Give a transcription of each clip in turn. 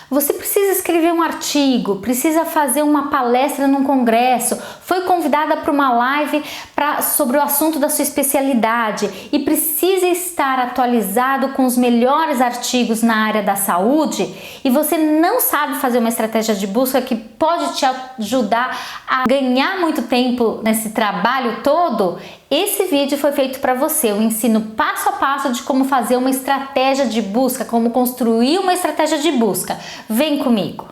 Você precisa escrever um artigo, precisa fazer uma palestra num congresso, foi convidada para uma live sobre o assunto da sua especialidade e precisa estar atualizado com os melhores artigos na área da saúde e você não sabe fazer uma estratégia de busca que pode te ajudar a ganhar muito tempo nesse trabalho todo. Esse vídeo foi feito para você, eu ensino passo a passo de como fazer uma estratégia de busca, como construir uma estratégia de busca. Vem comigo!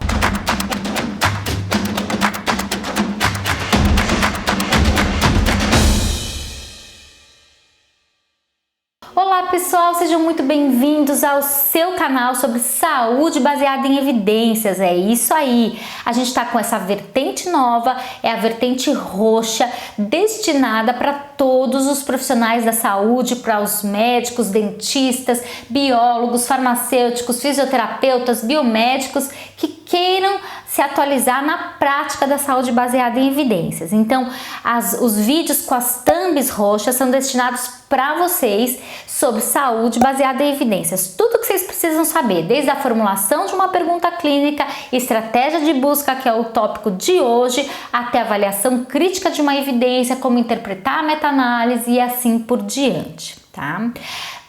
Olá pessoal, sejam muito bem-vindos ao seu canal sobre saúde baseada em evidências. É isso aí, a gente está com essa vertente nova, é a vertente roxa, destinada para todos os profissionais da saúde, para os médicos, dentistas, biólogos, farmacêuticos, fisioterapeutas, biomédicos que queiram se atualizar na prática da saúde baseada em evidências. Então, os vídeos com as thumbs roxas são destinados para vocês sobre saúde baseada em evidências. Tudo que vocês precisam saber, desde a formulação de uma pergunta clínica, estratégia de busca, que é o tópico de hoje, até a avaliação crítica de uma evidência, como interpretar a meta-análise e assim por diante, tá?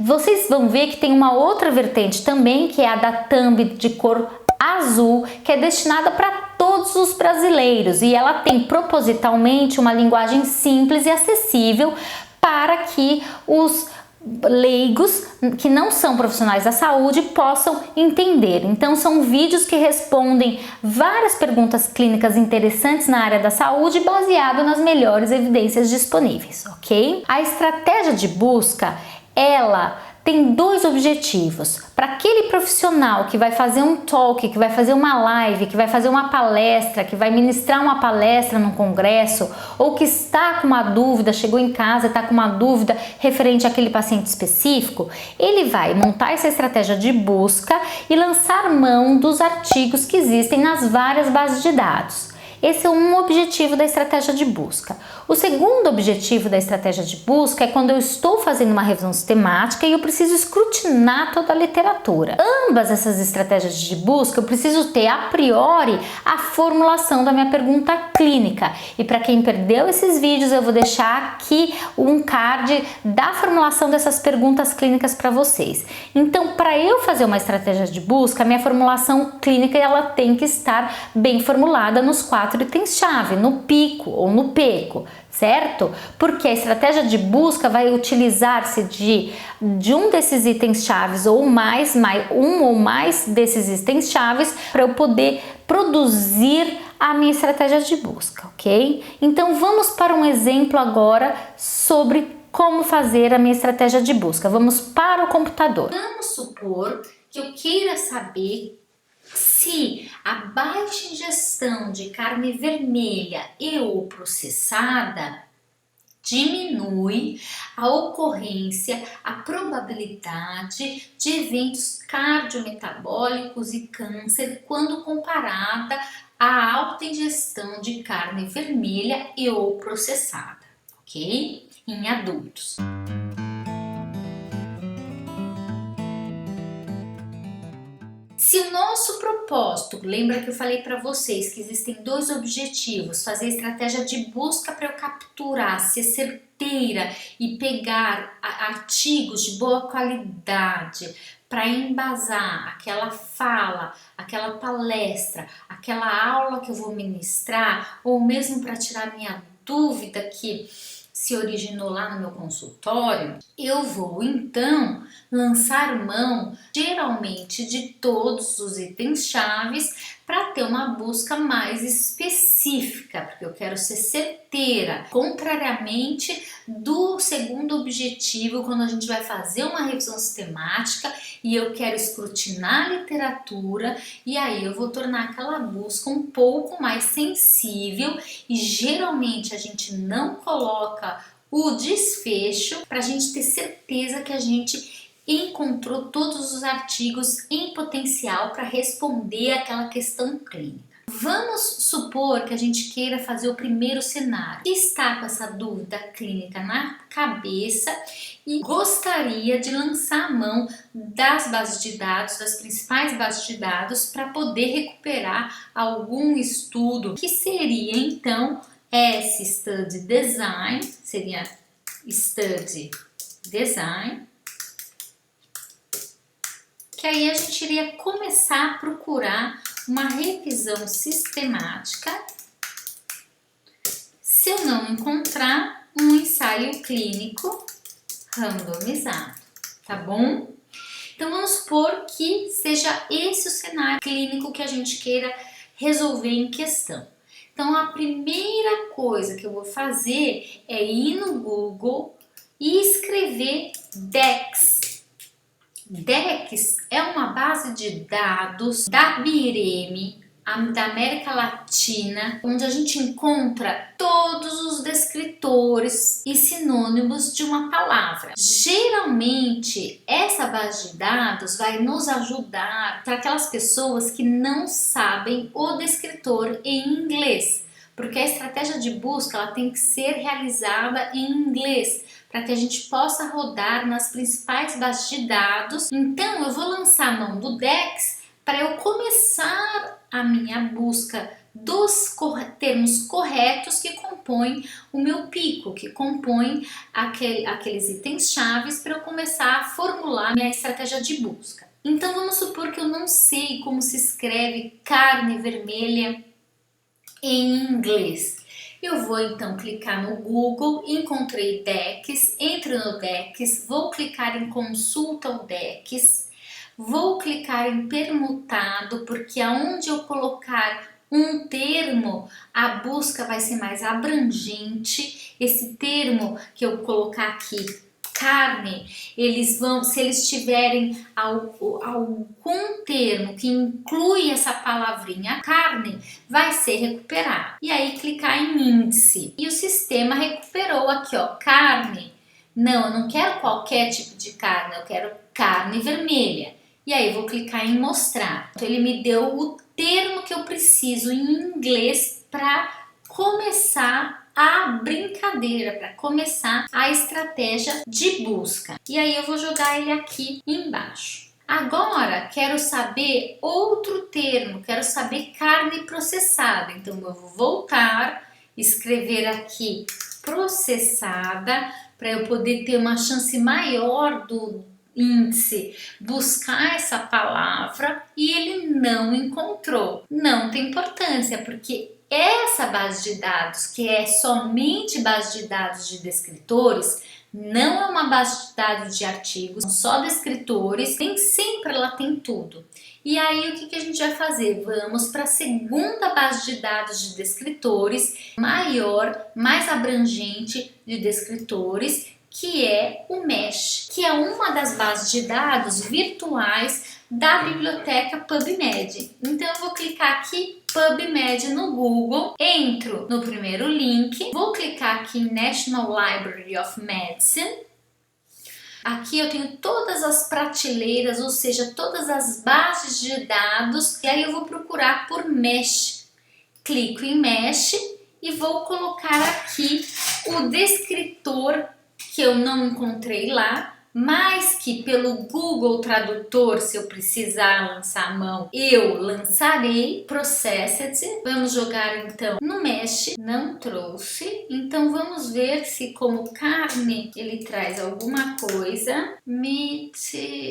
Vocês vão ver que tem uma outra vertente também, que é a da thumb de cor azul, que é destinada para todos os brasileiros e ela tem propositalmente uma linguagem simples e acessível para que os leigos que não são profissionais da saúde possam entender. Então são vídeos que respondem várias perguntas clínicas interessantes na área da saúde baseado nas melhores evidências disponíveis, ok? A estratégia de busca, ela tem dois objetivos. Para aquele profissional que vai fazer um talk, que vai fazer uma live, que vai fazer uma palestra, que vai ministrar uma palestra num congresso, ou que está com uma dúvida, chegou em casa e está com uma dúvida referente àquele paciente específico, ele vai montar essa estratégia de busca e lançar mão dos artigos que existem nas várias bases de dados. Esse é um objetivo da estratégia de busca. O segundo objetivo da estratégia de busca é quando eu estou fazendo uma revisão sistemática e eu preciso escrutinar toda a literatura. Ambas essas estratégias de busca eu preciso ter a priori a formulação da minha pergunta clínica. E para quem perdeu esses vídeos, eu vou deixar aqui um card da formulação dessas perguntas clínicas para vocês. Então, para eu fazer uma estratégia de busca, a minha formulação clínica ela tem que estar bem formulada nos 4 itens-chave, no pico ou no peco, certo? Porque a estratégia de busca vai utilizar-se de um desses itens-chaves ou um ou mais desses itens-chaves para eu poder produzir a minha estratégia de busca, ok? Então vamos para um exemplo agora sobre como fazer a minha estratégia de busca. Vamos para o computador. Vamos supor que eu queira saber se a baixa ingestão de carne vermelha e ou processada diminui a ocorrência, a probabilidade de eventos cardiometabólicos e câncer quando comparada à alta ingestão de carne vermelha e ou processada, ok? Em adultos. Se o nosso propósito, lembra que eu falei para vocês que existem dois objetivos, fazer estratégia de busca para eu capturar, ser certeira e pegar artigos de boa qualidade para embasar aquela fala, aquela palestra, aquela aula que eu vou ministrar, ou mesmo para tirar minha dúvida que se originou lá no meu consultório, eu vou então lançar mão geralmente de todos os itens chaves para ter uma busca mais específica, porque eu quero ser certeira, contrariamente do segundo objetivo, quando a gente vai fazer uma revisão sistemática e eu quero escrutinar a literatura, e aí eu vou tornar aquela busca um pouco mais sensível e geralmente a gente não coloca o desfecho para a gente ter certeza que a gente encontrou todos os artigos em potencial para responder aquela questão clínica. Vamos supor que a gente queira fazer o primeiro cenário. Está com essa dúvida clínica na cabeça e gostaria de lançar a mão das bases de dados, das principais bases de dados, para poder recuperar algum estudo, que seria então Study Design, seria Study Design, que aí a gente iria começar a procurar uma revisão sistemática. Se eu não encontrar, um ensaio clínico randomizado, tá bom? Então vamos supor que seja esse o cenário clínico que a gente queira resolver em questão. Então a primeira coisa que eu vou fazer é ir no Google e escrever DEX. DEX é uma base de dados da BIREME, da América Latina, onde a gente encontra todos os descritores e sinônimos de uma palavra. Geralmente, essa base de dados vai nos ajudar para aquelas pessoas que não sabem o descritor em inglês, porque a estratégia de busca ela tem que ser realizada em inglês, para que a gente possa rodar nas principais bases de dados. Então, eu vou lançar a mão do DEX para eu começar a minha busca dos termos corretos que compõem o meu pico, que compõem aqueles itens chaves para eu começar a formular minha estratégia de busca. Então, vamos supor que eu não sei como se escreve carne vermelha em inglês. Eu vou então clicar no Google, encontrei DEX, entro no DEX, vou clicar em consulta o DEX, vou clicar em permutado, porque aonde eu colocar um termo, a busca vai ser mais abrangente. Esse termo que eu colocar aqui, carne, eles vão, se eles tiverem algum termo que inclui essa palavrinha carne, vai ser recuperado. E aí clicar em índice e o sistema recuperou aqui, ó, carne. Não, eu não quero qualquer tipo de carne, eu quero carne vermelha. E aí vou clicar em mostrar. Então ele me deu o termo que eu preciso em inglês para começar a brincadeira, para começar a estratégia de busca. E aí eu vou jogar ele aqui embaixo. Agora quero saber outro termo, quero saber carne processada. Então eu vou voltar, escrever aqui processada, para eu poder ter uma chance maior do índice buscar essa palavra, e ele não encontrou. Não tem importância, porque essa base de dados, que é somente base de dados de descritores, não é uma base de dados de artigos, são só descritores, nem sempre ela tem tudo. E aí o que a gente vai fazer? Vamos para a segunda base de dados de descritores, maior, mais abrangente de descritores, que é o MESH, que é uma das bases de dados virtuais da biblioteca PubMed. Então eu vou clicar aqui PubMed no Google, entro no primeiro link, vou clicar aqui em National Library of Medicine. Aqui eu tenho todas as prateleiras, ou seja, todas as bases de dados, e aí eu vou procurar por MESH. Clico em MESH e vou colocar aqui o descritor que eu não encontrei lá, mas que pelo Google Tradutor, se eu precisar lançar a mão, eu lançarei. Processed. Vamos jogar então no Mesh. Não trouxe. Então vamos ver se como carne ele traz alguma coisa. Meat,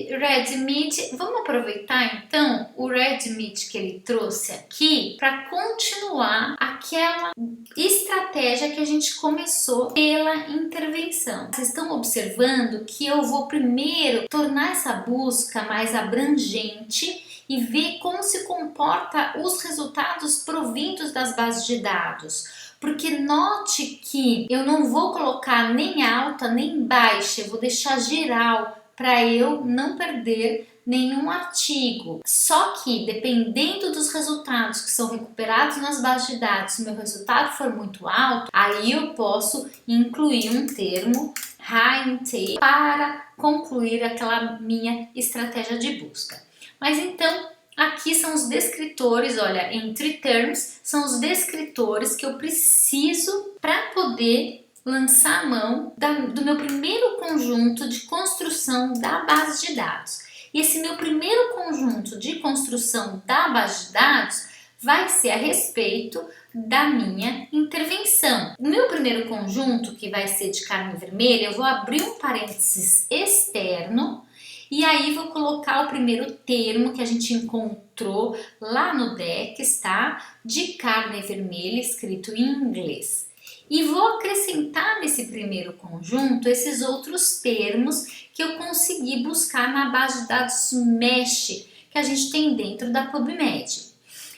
red meat. Vamos aproveitar então o red meat que ele trouxe aqui para continuar aquela estratégia que a gente começou pela intervenção. Vocês estão observando que eu vou primeiro tornar essa busca mais abrangente e ver como se comporta os resultados provindos das bases de dados. Porque note que eu não vou colocar nem alta nem baixa, eu vou deixar geral para eu não perder nenhum artigo. Só que dependendo dos resultados que são recuperados nas bases de dados, se o meu resultado for muito alto, aí eu posso incluir um termo high intake para concluir aquela minha estratégia de busca. Mas então Aqui são os descritores, olha, entre terms, são os descritores que eu preciso para poder lançar a mão do meu primeiro conjunto de construção da base de dados. E esse meu primeiro conjunto de construção da base de dados vai ser a respeito da minha intervenção. O meu primeiro conjunto, que vai ser de carne vermelha, eu vou abrir um parênteses externo e aí vou colocar o primeiro termo que a gente encontrou lá no DEX, tá? De carne vermelha, escrito em inglês. E vou acrescentar nesse primeiro conjunto esses outros termos que eu consegui buscar na base de dados MESH que a gente tem dentro da PubMed.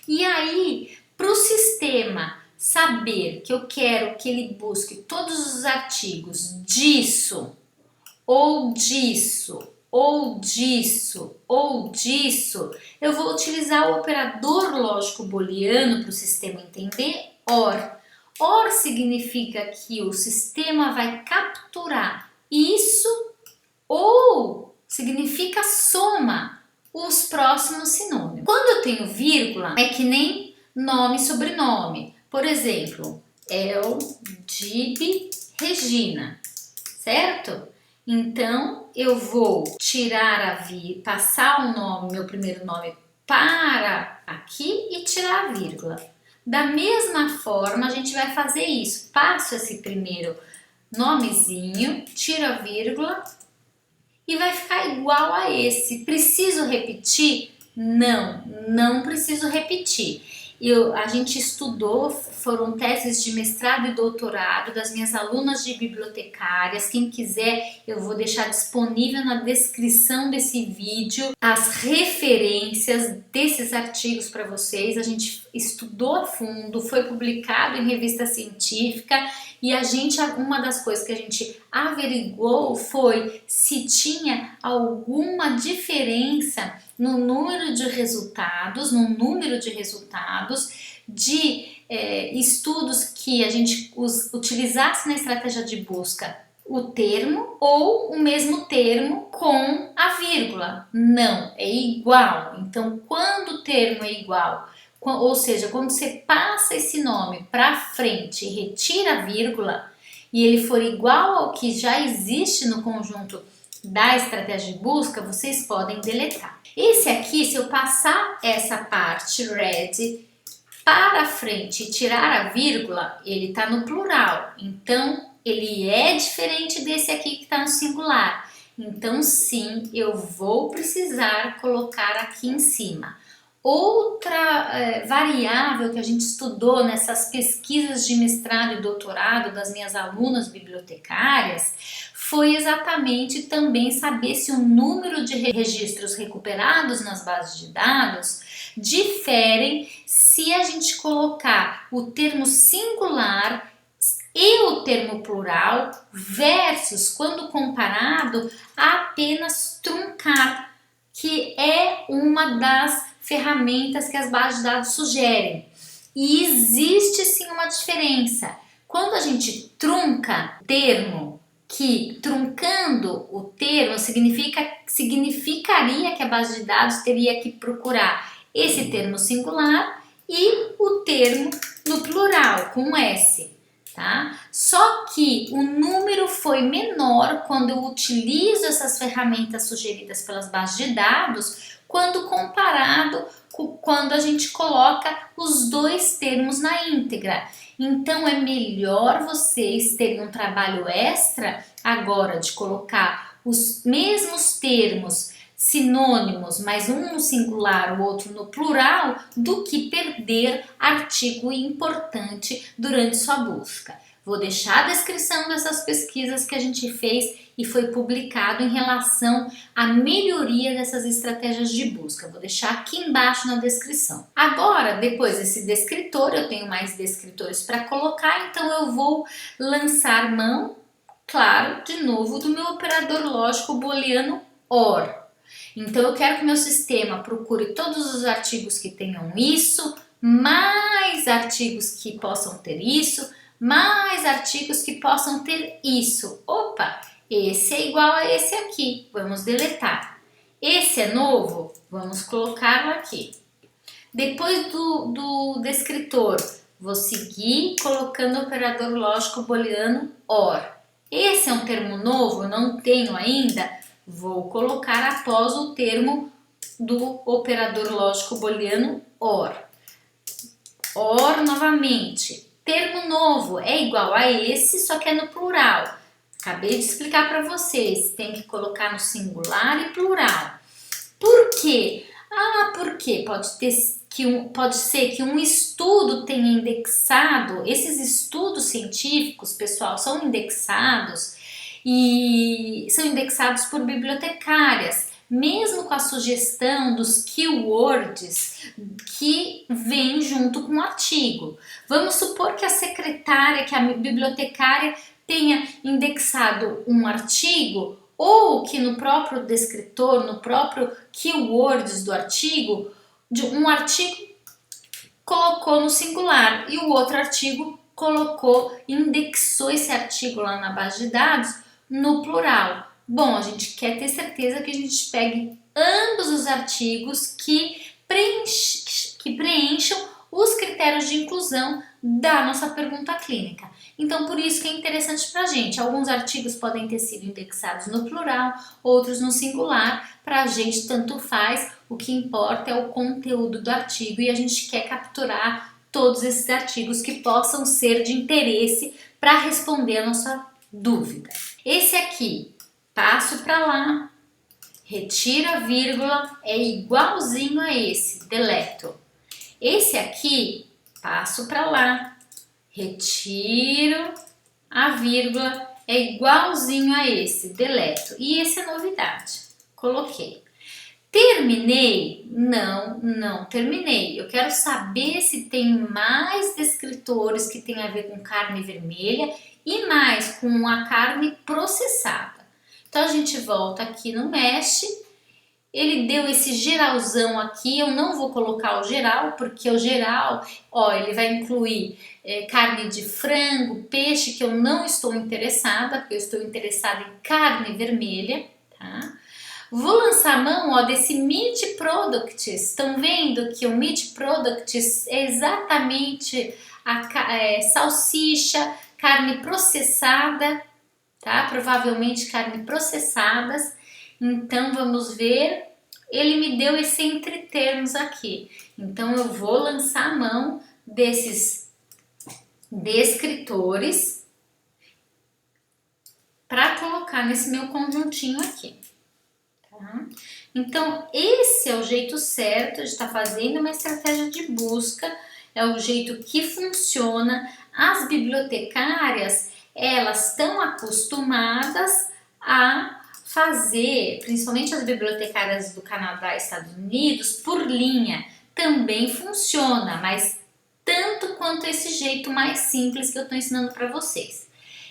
E aí, para o sistema saber que eu quero que ele busque todos os artigos disso, ou disso, ou disso, ou disso, eu vou utilizar o operador lógico booleano para o sistema entender OR. OR significa que o sistema vai capturar isso ou significa soma os próximos sinônimos. Quando eu tenho vírgula, é que nem nome e sobrenome. Por exemplo, Eldib Regina, certo? Então, eu vou tirar passar o nome, meu primeiro nome para aqui e tirar a vírgula. Da mesma forma, a gente vai fazer isso. Passo esse primeiro nomezinho, tiro a vírgula e vai ficar igual a esse. Preciso repetir? Não, não preciso repetir. A gente estudou, foram teses de mestrado e doutorado das minhas alunas de bibliotecárias. Quem quiser, eu vou deixar disponível na descrição desse vídeo as referências desses artigos para vocês. A gente estudou a fundo, foi publicado em revista científica e uma das coisas que a gente averiguou foi se tinha alguma diferença no número de resultados, de estudos que a gente utilizasse na estratégia de busca o termo ou o mesmo termo com a vírgula. Não, é igual. Então, quando o termo é igual, ou seja, quando você passa esse nome para frente e retira a vírgula e ele for igual ao que já existe no conjunto da estratégia de busca, vocês podem deletar. Esse aqui, se eu passar essa parte red para frente e tirar a vírgula, ele está no plural. Então, ele é diferente desse aqui que está no singular. Então, sim, eu vou precisar colocar aqui em cima. Outra variável que a gente estudou nessas pesquisas de mestrado e doutorado das minhas alunas bibliotecárias foi exatamente também saber se o número de registros recuperados nas bases de dados diferem se a gente colocar o termo singular e o termo plural versus quando comparado a apenas truncar, que é uma das ferramentas que as bases de dados sugerem. E existe sim uma diferença. Quando a gente trunca termo, que truncando o termo significaria que a base de dados teria que procurar esse termo singular e o termo no plural, com S. Tá? Só que o número foi menor quando eu utilizo essas ferramentas sugeridas pelas bases de dados quando comparado com quando a gente coloca os dois termos na íntegra. Então é melhor vocês terem um trabalho extra agora de colocar os mesmos termos sinônimos, mas um no singular, o outro no plural, do que perder artigo importante durante sua busca. Vou deixar a descrição dessas pesquisas que a gente fez e foi publicado em relação à melhoria dessas estratégias de busca. Vou deixar aqui embaixo na descrição. Agora, depois desse descritor, eu tenho mais descritores para colocar, então eu vou lançar mão, claro, de novo, do meu operador lógico booleano OR. Então, eu quero que meu sistema procure todos os artigos que tenham isso, mais artigos que possam ter isso, mais artigos que possam ter isso. Opa, esse é igual a esse aqui, vamos deletar. Esse é novo? Vamos colocá-lo aqui. Depois do descritor, vou seguir colocando o operador lógico booleano OR. Esse é um termo novo, eu não tenho ainda, vou colocar após o termo do operador lógico booleano OR. OR novamente. Termo novo é igual a esse, só que é no plural. Acabei de explicar para vocês, tem que colocar no singular e plural. Por quê? Porque pode ser que um estudo tenha indexado, esses estudos científicos, pessoal, são indexados e são indexados por bibliotecárias, mesmo com a sugestão dos keywords que vem junto com o artigo. Vamos supor que a secretária, que a bibliotecária tenha indexado um artigo ou que no próprio descritor, no próprio keywords do artigo, um artigo colocou no singular e o outro artigo indexou esse artigo lá na base de dados no plural. Bom, a gente quer ter certeza que a gente pegue ambos os artigos que preencham os critérios de inclusão da nossa pergunta clínica. Então, por isso que é interessante para a gente. Alguns artigos podem ter sido indexados no plural, outros no singular. Para a gente, tanto faz. O que importa é o conteúdo do artigo e a gente quer capturar todos esses artigos que possam ser de interesse para responder a nossa dúvida. Esse aqui, passo para lá, retiro a vírgula, é igualzinho a esse, deleto. Esse aqui, passo para lá, retiro a vírgula, é igualzinho a esse, deleto. E esse é novidade, coloquei. Terminei? Não terminei. Eu quero saber se tem mais descritores que tem a ver com carne vermelha e mais com a carne processada. Então a gente volta aqui no Mesh. Ele deu esse geralzão aqui, eu não vou colocar o geral, porque o geral, ele vai incluir carne de frango, peixe, que eu não estou interessada, porque eu estou interessada em carne vermelha, tá? Vou lançar a mão, desse Meat Products. Estão vendo que o Meat Products é exatamente salsicha, carne processada, tá? Provavelmente carne processadas. Então, vamos ver, ele me deu esse entre termos aqui. Então, eu vou lançar a mão desses descritores para colocar nesse meu conjuntinho aqui. Tá? Então, esse é o jeito certo de estar fazendo uma estratégia de busca, é o jeito que funciona. As bibliotecárias, elas estão acostumadas a fazer, principalmente as bibliotecárias do Canadá e Estados Unidos, por linha. Também funciona, mas tanto quanto esse jeito mais simples que eu estou ensinando para vocês.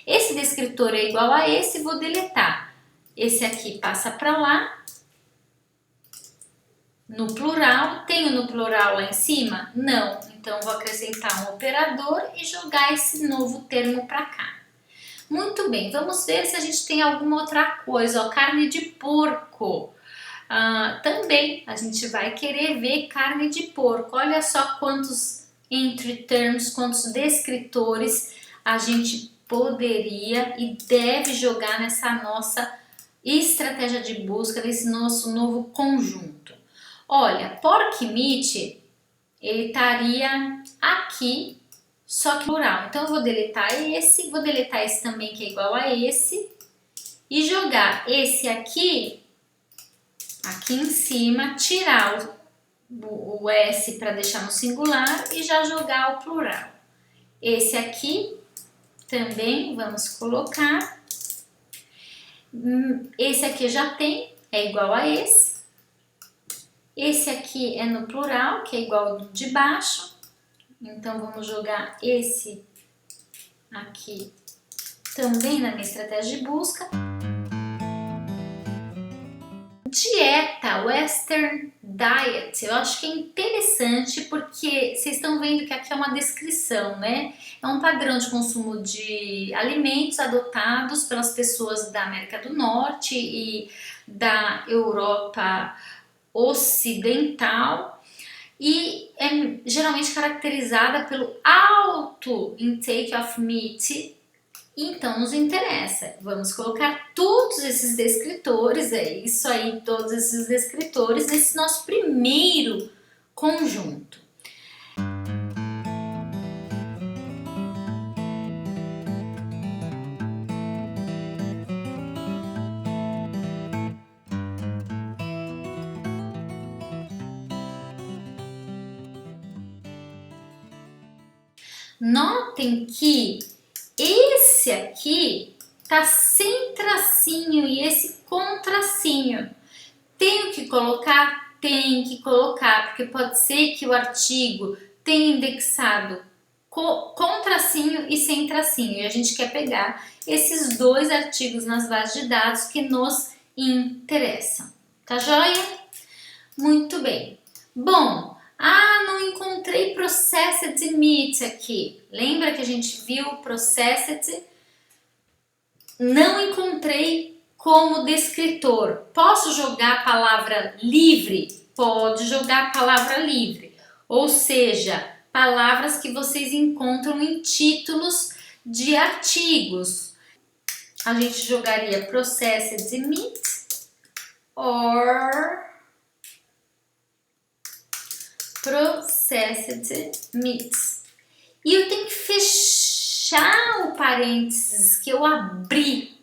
Esse descritor é igual a esse, vou deletar. Esse aqui passa para lá. No plural, tenho no plural lá em cima? Não, então vou acrescentar um operador e jogar esse novo termo para cá. Muito bem, vamos ver se a gente tem alguma outra coisa, carne de porco. Também a gente vai querer ver carne de porco. Olha só quantos entre termos, quantos descritores a gente poderia e deve jogar nessa nossa estratégia de busca, desse nosso novo conjunto. Olha, pork meat, ele estaria aqui, só que plural. Então, eu vou deletar esse também, que é igual a esse, e jogar esse aqui em cima, tirar o S para deixar no singular e já jogar o plural. Esse aqui também vamos colocar. Esse aqui já tem, é igual a esse. Esse aqui é no plural, que é igual ao de baixo. Então, vamos jogar esse aqui também na minha estratégia de busca. Dieta, Western Diet, eu acho que é interessante porque vocês estão vendo que aqui é uma descrição, né? É um padrão de consumo de alimentos adotados pelas pessoas da América do Norte e da Europa Ocidental e é geralmente caracterizada pelo alto intake of meat. Então nos interessa, vamos colocar todos esses descritores, é isso aí, todos esses descritores nesse nosso primeiro conjunto. Notem que esse aqui tá sem tracinho e esse com tracinho. Tenho que colocar? Tem que colocar, porque pode ser que o artigo tenha indexado com tracinho e sem tracinho. E a gente quer pegar esses dois artigos nas bases de dados que nos interessam. Tá joia? Muito bem. Bom, não encontrei processed meat aqui. Lembra que a gente viu processed? Não encontrei como descritor. Posso jogar a palavra livre? Pode jogar a palavra livre. Ou seja, palavras que vocês encontram em títulos de artigos. A gente jogaria processed meat or processed meats. E eu tenho que fechar o parênteses que eu abri.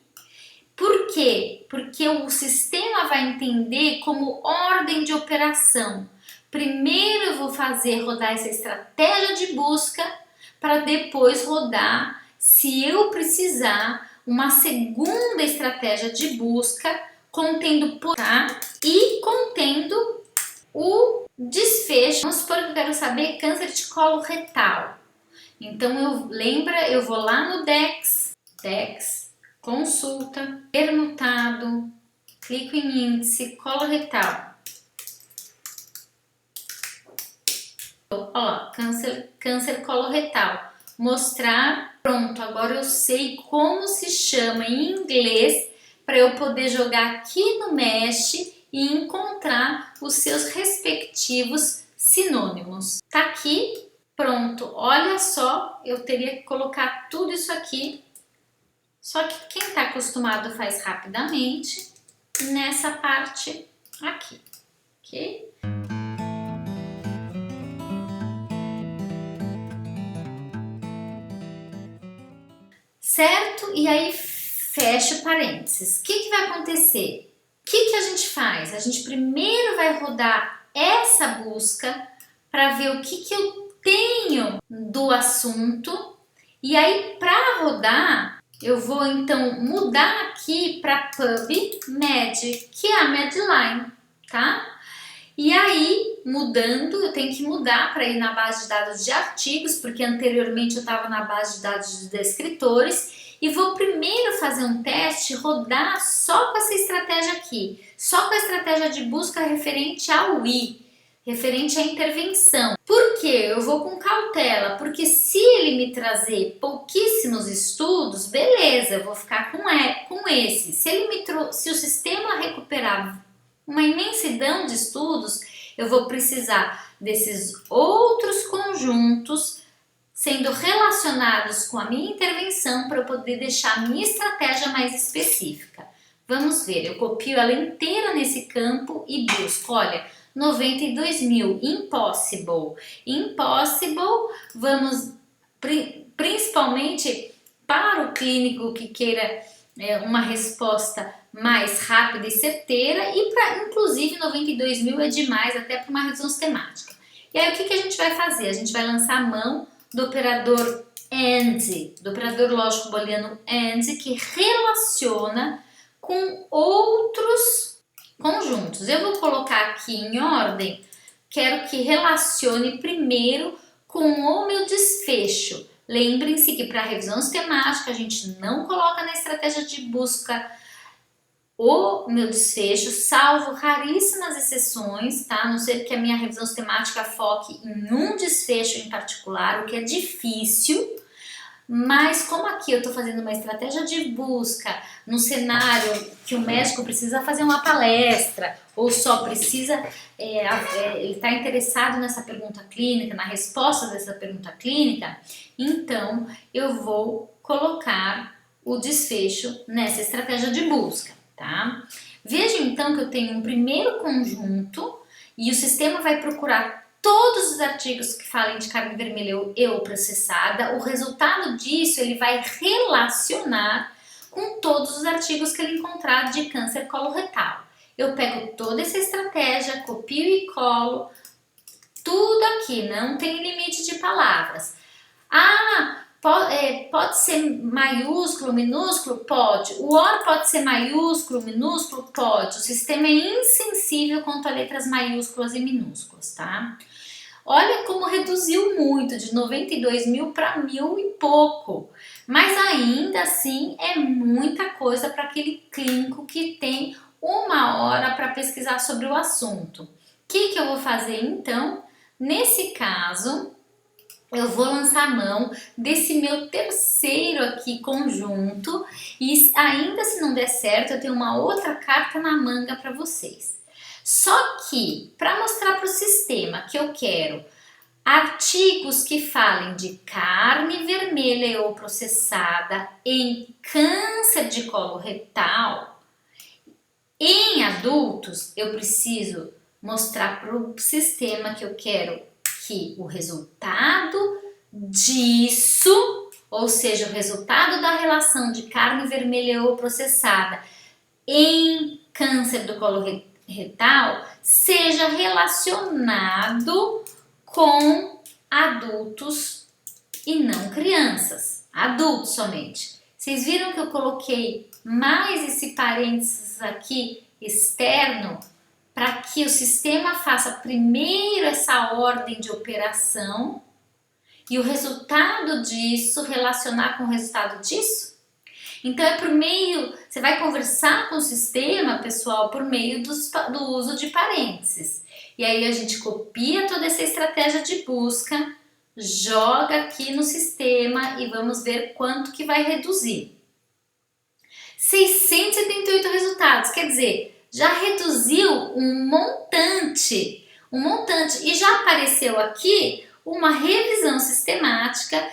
Por quê? Porque o sistema vai entender como ordem de operação. Primeiro eu vou fazer rodar essa estratégia de busca para depois rodar, se eu precisar, uma segunda estratégia de busca contendo e contendo o desfecho. Vamos supor que eu quero saber câncer de colo retal. Então eu vou lá no DEX, consulta, permutado, clico em índice, colo retal. Ó, câncer coloretal. Mostrar, pronto, agora eu sei como se chama em inglês para eu poder jogar aqui no Mesh e encontrar os seus respectivos sinônimos. Tá aqui, pronto, olha só, eu teria que colocar tudo isso aqui, só que quem está acostumado faz rapidamente nessa parte aqui, ok? Certo? E aí fecha o parênteses. O que vai acontecer? O que a gente faz? A gente primeiro vai rodar essa busca para ver o que eu tenho do assunto. E aí, para rodar, eu vou então mudar aqui para PubMed, que é a Medline, tá? E aí, mudando, eu tenho que mudar para ir na base de dados de artigos, porque anteriormente eu estava na base de dados de descritores, e vou primeiro fazer um teste, rodar só com essa estratégia aqui, só com a estratégia de busca referente ao I, referente à intervenção. Por quê? Eu vou com cautela, porque se ele me trazer pouquíssimos estudos, beleza, eu vou ficar com esse. Se o sistema recuperar uma imensidão de estudos, eu vou precisar desses outros conjuntos sendo relacionados com a minha intervenção para eu poder deixar a minha estratégia mais específica. Vamos ver, eu copio ela inteira nesse campo e busco, olha, 92.000, impossible. Impossible, vamos principalmente para o clínico que queira uma resposta mais rápida e certeira, e para inclusive 92.000 é demais até para uma revisão sistemática. E aí o que a gente vai fazer? A gente vai lançar a mão do operador AND, do operador lógico booleano AND, que relaciona com outros conjuntos. Eu vou colocar aqui em ordem, quero que relacione primeiro com o meu desfecho. Lembrem-se que para a revisão sistemática a gente não coloca na estratégia de busca o meu desfecho, salvo raríssimas exceções, tá? A não ser que a minha revisão sistemática foque em um desfecho em particular, o que é difícil. Mas como aqui eu estou fazendo uma estratégia de busca no cenário que o médico precisa fazer uma palestra ou só precisa, ele está interessado nessa pergunta clínica, na resposta dessa pergunta clínica, então eu vou colocar o desfecho nessa estratégia de busca, tá? Veja então que eu tenho um primeiro conjunto e o sistema vai procurar todos os artigos que falem de carne vermelha ou processada. O resultado disso ele vai relacionar com todos os artigos que ele encontrar de câncer coloretal. Eu pego toda essa estratégia, copio e colo tudo aqui, não tem limite de palavras. Pode ser maiúsculo, minúsculo? Pode. O OR pode ser maiúsculo, minúsculo? Pode. O sistema é insensível quanto a letras maiúsculas e minúsculas, tá? Olha como reduziu muito, de 92 mil para 1000 e pouco. Mas ainda assim é muita coisa para aquele clínico que tem 1 hora para pesquisar sobre o assunto. O que eu vou fazer então? Nesse caso, eu vou lançar a mão desse meu terceiro aqui conjunto e ainda se não der certo, eu tenho uma outra carta na manga para vocês. Só que, para mostrar para o sistema que eu quero artigos que falem de carne vermelha ou processada em câncer de colo retal, em adultos, eu preciso mostrar para o sistema que eu quero que o resultado disso, ou seja, o resultado da relação de carne vermelha ou processada em câncer do colo retal seja relacionado com adultos e não crianças, adultos somente. Vocês viram que eu coloquei mais esse parênteses aqui externo para que o sistema faça primeiro essa ordem de operação e o resultado disso relacionar com o resultado disso? Então é por meio, você vai conversar com o sistema, pessoal, por meio do uso de parênteses. E aí a gente copia toda essa estratégia de busca, joga aqui no sistema e vamos ver quanto que vai reduzir. 678 resultados, quer dizer, já reduziu um montante. E já apareceu aqui uma revisão sistemática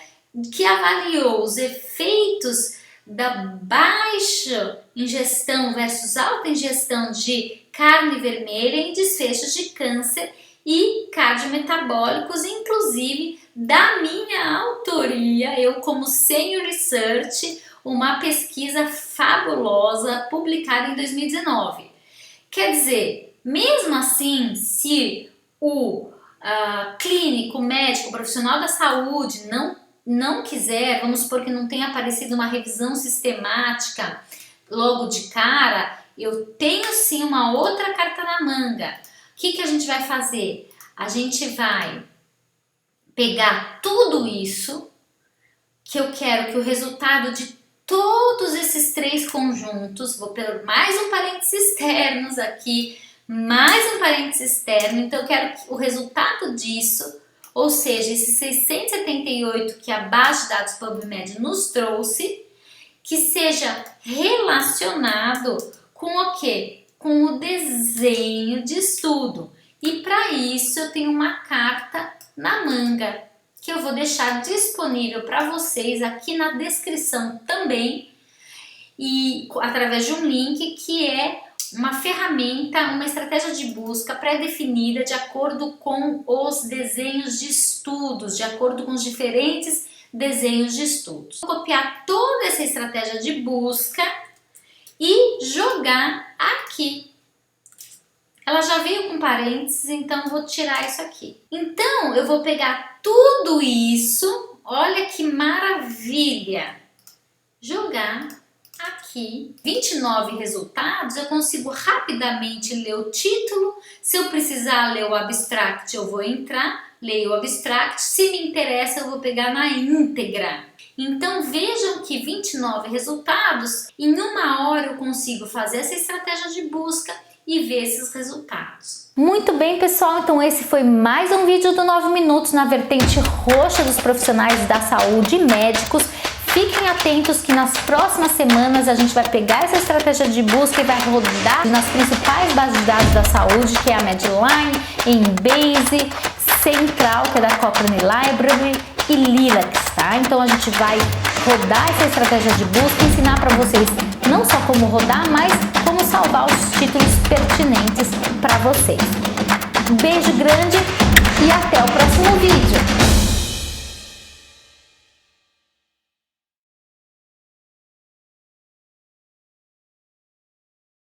que avaliou os efeitos da baixa ingestão versus alta ingestão de carne vermelha em desfechos de câncer e cardiometabólicos, inclusive da minha autoria, eu como Senior Research, uma pesquisa fabulosa publicada em 2019. Quer dizer, mesmo assim, se o clínico, médico, profissional da saúde não quiser, vamos supor que não tenha aparecido uma revisão sistemática logo de cara, eu tenho sim uma outra carta na manga. O que a gente vai fazer? A gente vai pegar tudo isso que eu quero que o resultado de todos esses 3 conjuntos, vou pôr mais um parênteses externos aqui, mais um parênteses externo, então eu quero que o resultado disso, ou seja, esses 678 que a base de dados PubMed nos trouxe, que seja relacionado com o quê? Com o desenho de estudo. E para isso eu tenho uma carta na manga, que eu vou deixar disponível para vocês aqui na descrição também, e através de um link que é uma ferramenta, uma estratégia de busca pré-definida de acordo com os desenhos de estudos, de acordo com os diferentes desenhos de estudos. Vou copiar toda essa estratégia de busca e jogar aqui. Ela já veio com parênteses, então vou tirar isso aqui. Então eu vou pegar tudo isso, olha que maravilha, jogar aqui. 29 resultados, eu consigo rapidamente ler o título. Se eu precisar ler o abstract, eu vou entrar. leio o abstract, se me interessa eu vou pegar na íntegra. Então vejam que 29 resultados, em 1 hora eu consigo fazer essa estratégia de busca e ver esses resultados. Muito bem, pessoal, então esse foi mais um vídeo do 9 Minutos na vertente roxa dos profissionais da saúde e médicos. Fiquem atentos que nas próximas semanas a gente vai pegar essa estratégia de busca e vai rodar nas principais bases de dados da saúde, que é a Medline, Embase, Central, que é da Cochrane Library, e Lilacs, tá? Então a gente vai rodar essa estratégia de busca e ensinar para vocês não só como rodar, mas como salvar os títulos pertinentes para vocês. Um beijo grande e até o próximo vídeo!